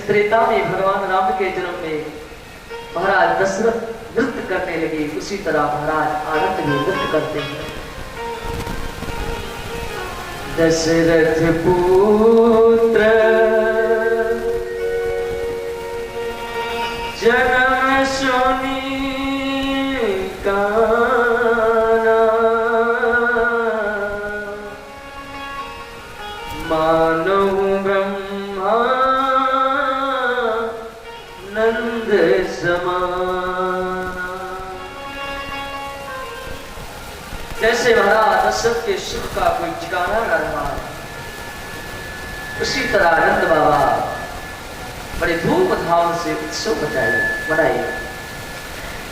त्रेता में भगवान राम के जन्म में महाराज दशरथ नृत्य करने लगे, उसी तरह महाराज आनंद भी नृत्य करते हैं। दशरथ पुत्र जन्म सुनी काना, मानो ब्रह्मा नंद समाना। जैसे महाराज दशरथ के सुख का कोई ठिकाना न रहा, उसी तरह नंद बाबा बड़े धूमधाम से उत्सव मनाए।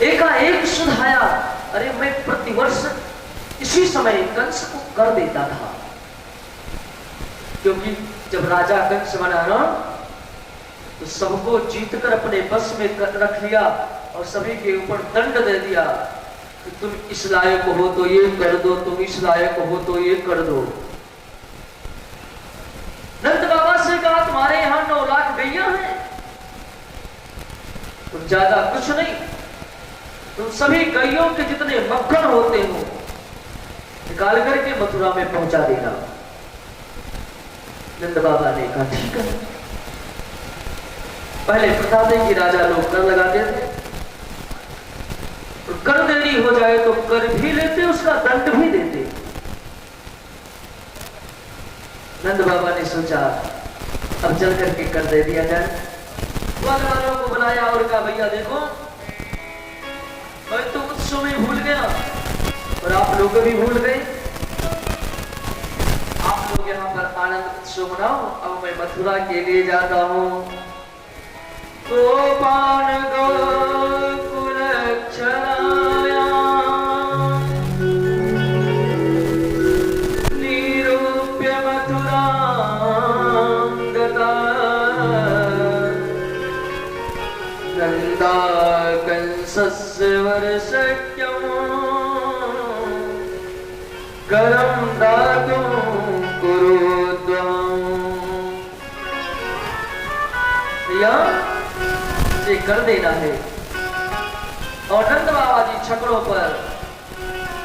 एकाएक सुध आया, अरे मैं प्रतिवर्ष इसी समय कंस को कर देता था, क्योंकि जब राजा कंस बना ना तो सबको जीतकर अपने बस में रख लिया और सभी के ऊपर दंड दे दिया कि तुम इस लायक हो तो ये कर दो, तुम इस लायक हो तो ये कर दो। नंद बाबा से कहा तुम्हारे यहां 9 लाख गैया हैं, तुम ज्यादा कुछ नहीं, तुम सभी गैयों के जितने मक्खन होते हो निकाल करके मथुरा में पहुंचा देना। नंद बाबा ने कहा ठीक है। पहले प्रथा थी कि राजा लोग कर लगाते थे, तो कर देरी हो जाए तो कर भी लेते, उसका दंड भी देते। नंद बाबा ने सोचा अब चल करके कर दे दिया जाए। ग्वाल वालों को बुलाया और कहा भैया देखो मैं तो उत्सव में भूल गया और आप लोग भी भूल गए, आप लोग यहाँ पर आनंद उत्सव मनाओ, अब मैं मथुरा के लिए जाता हूँ। गोपान गोकुल चराया, निरूप्य मथुरा गता, नंदा कंसस्य वर्षक्यम् करम दातुं कुरुद्वम्। ये कर देना है। और नंद बाबा जी छकड़ों पर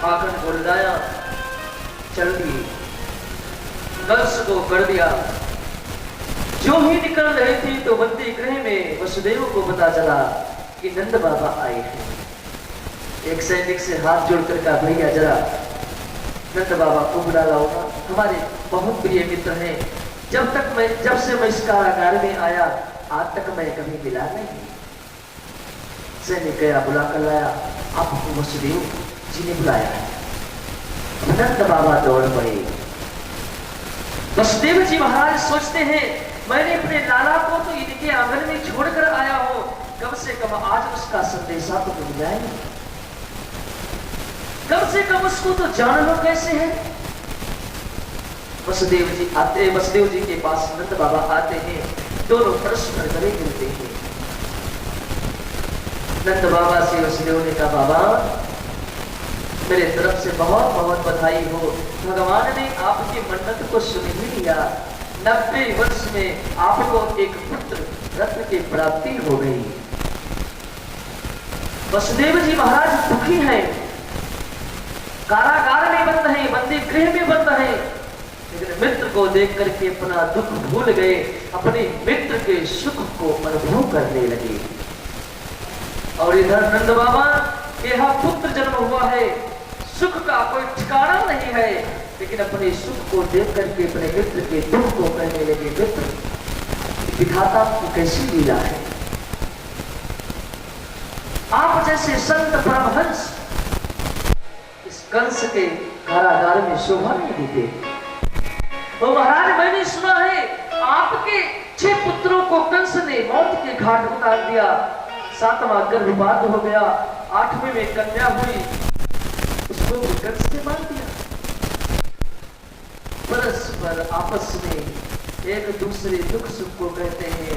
माखन को लदाया, चल दिए, कंस को कर दिया। जो ही निकल रही थी तो बंदी गृह में वसुदेव को पता चला कि नंद बाबा आए हैं। एक सैनिक से हाथ जोड़कर कहा भैया जरा नंद बाबा को बुला लाऊंगा, हमारे बहुत प्रिय मित्र हैं, जब से मैं इस कारागार में आया आज तक मैं कभी मिला नहीं। सैनिक गया, बुला कर लाया, आपको वसुदेव जी ने बुलाया है। नंद बाबा दौड़ पड़े। वसुदेव जी महाराज सोचते हैं मैंने अपने लाला को तो इनके आंगन में छोड़कर आया हूं, कम से कम आज उसका संदेशा तो मिल जाए, कम से कम उसको तो जान लो कैसे है। वसुदेव जी के पास नंद बाबा आते हैं, दोनों परस्पर गले मिलते हैं। नंद बाबा से वसुदेव ने कहा बाबा मेरे तरफ से बहुत बहुत बधाई हो, भगवान ने आपकी मन्नत को सुन ही लिया, 90 वर्ष में आपको एक पुत्र रत्न की प्राप्ति हो गई। वसुदेव जी महाराज दुखी हैं, कारागार में बंद हैं, बंदी गृह में बंद हैं, लेकिन मित्र को देख करके अपना दुख भूल गए, अपने मित्र के सुख को अनुभव करने लगे। और इधर नंद बाबा के यहाँ पुत्र जन्म हुआ है, सुख का कोई ठिकाना नहीं है, लेकिन अपने सुख को देख करके अपने मित्र के दुख को कहने लगे मित्र विधाता की कैसी लीला है। आप जैसे संत परमहंस इस कंस के कारागार में शोभा नहीं देते। तो महाराज मैंने सुना है आपके 6 पुत्रों को कंस ने मौत के घाट उतार दिया, 7वां गर्भपात हो गया, 8वें में कन्या हुई, उसको कंस ने मार दिया। परस्पर आपस में एक दूसरे दुख सुख को कहते हैं।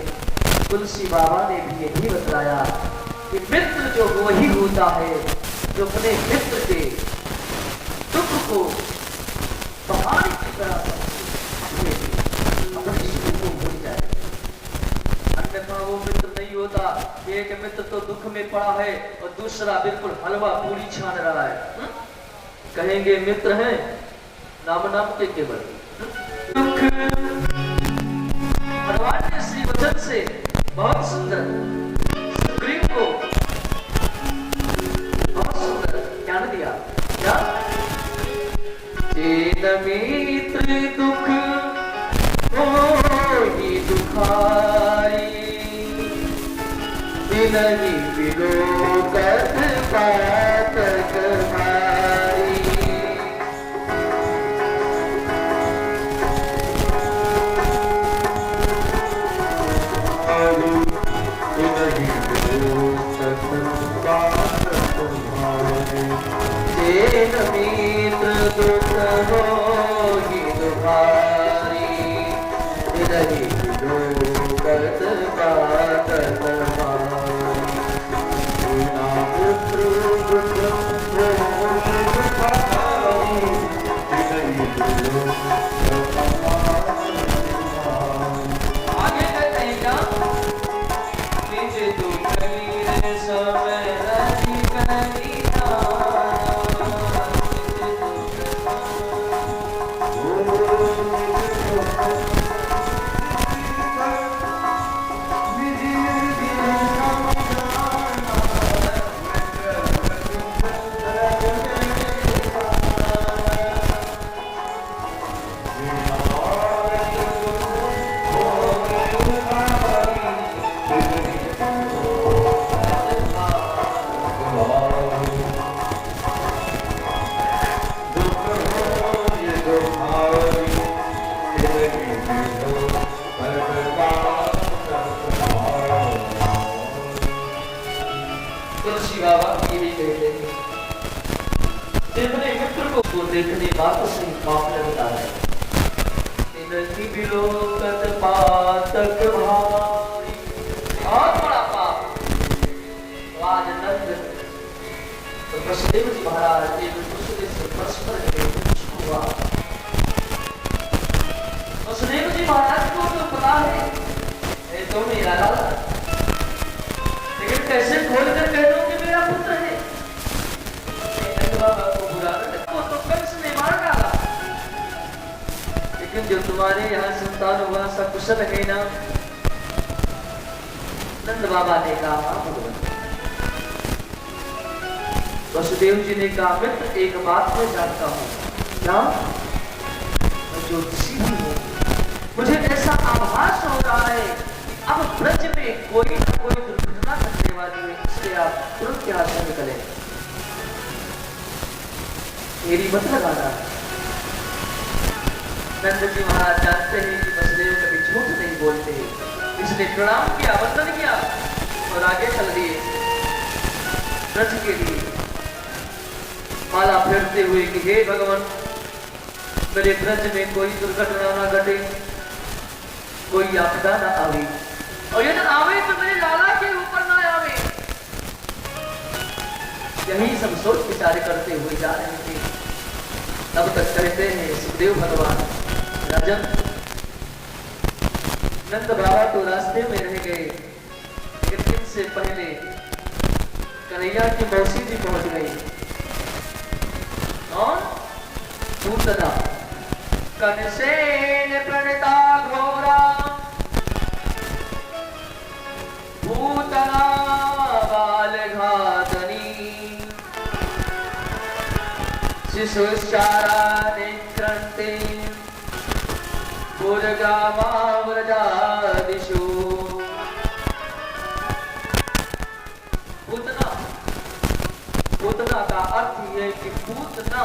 तुलसी बाबा ने भी यही बताया कि मित्र जो वही होता है जो अपने मित्र के दुख को पहाड़ की तरह अपने सुख को भूल जाए, अन्यथा मित्र नहीं होता। एक मित्र तो दुख में पड़ा है और दूसरा बिल्कुल हलवा पूरी छान रहा है। कहेंगे मित्र हैं नाम नाम के केवल। दुख भगवान ने श्री वचन से बहुत सुंदर सुग्रीव को बहुत सुंदर ज्ञान दिया। क्या मित्र दुख होगी दुखारी नहीं विलोकत पातक भारी। मित्र दुख होगी दुखारी नहीं विलोकत पातक देखने बात से पाप लगता है। नहीं विलोकत पातक भारी बहुत बड़ा पाप। आज नंद तो वसुदेव जी महाराज एक दूसरे से परस्पर हुआ। वसुदेव जी महाराज को तो पता है तो मेरा लाला, लेकिन कैसे खोल कर कह दो कि मेरा पुत्र है। लेकिन जो तुम्हारे यहाँ संतान हुआ सब कुशल है ना? नंद बाबा ने कहा भगवान। वसुदेव जी ने कहा मित्र एक बात मैं जानता हूँ। क्या? जो मुझे ऐसा आभास हो रहा है अब ब्रज में कोई न कोई दुर्घटना घटने वाली है, इसलिए आप तुरंत यहाँ से निकले। मेरी मत लगाना। नंद जी महाराज जानते हैं कि वसुदेव कभी झूठ नहीं बोलते, इसने प्रणाम किया, वंदन किया और आगे चल दिए ब्रज के लिए। माला फेरते हुए कि हे भगवान मेरे ब्रज में कोई दुर्घटना ना घटे, कोई आपदा ना आवे, और यदि आवे तो मेरे लाला के ऊपर ना आवे। यही सब सोच विचार करते हुए जा रहे थे। तब तक कहते हैं सुखदेव भगवान राजन नंद बाबा तो रास्ते में रह गए, लेकिन इनसे पहले कन्हैया की मौसी जी पहुंच गई। और पूतना कनसेन प्रणता घोरा पूतना बाल घातनी शिशुचारा निक्रंते पुरगामाव्रजादिषु। पूतना, पूतना का अर्थ है कि पूतना,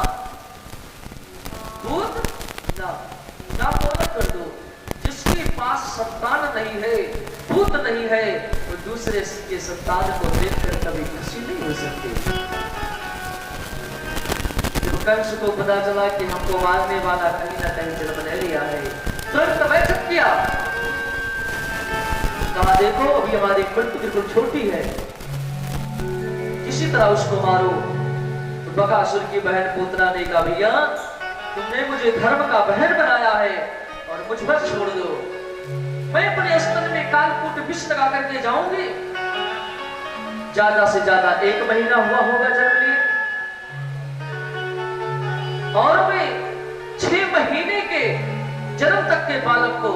पूतना ना बोला कर दो। जिसके पास संतान नहीं है, पूत नहीं है, वो दूसरे के संतान को देखकर कभी खुशी नहीं हो सकती। कंस को पता चला कि हमको मारने वाला कहीं ना कहीं जन्म ले लिया है, तुरंत बैठक किया। कहा देखो अभी हमारी मृत्यु बिल्कुल छोटी है, किसी तरह उसको मारो। तो बकासुर की बहन पूतना ने कहा भैया तुमने मुझे धर्म का बहन बनाया है और मुझ पर छोड़ दो। मैं अपने स्तन में में कालकूट विष लगा करके जाऊंगी। ज्यादा से ज्यादा 1 महीना हुआ होगा जन्म लिए, और मैं 6 महीने के जन्म तक के बालक को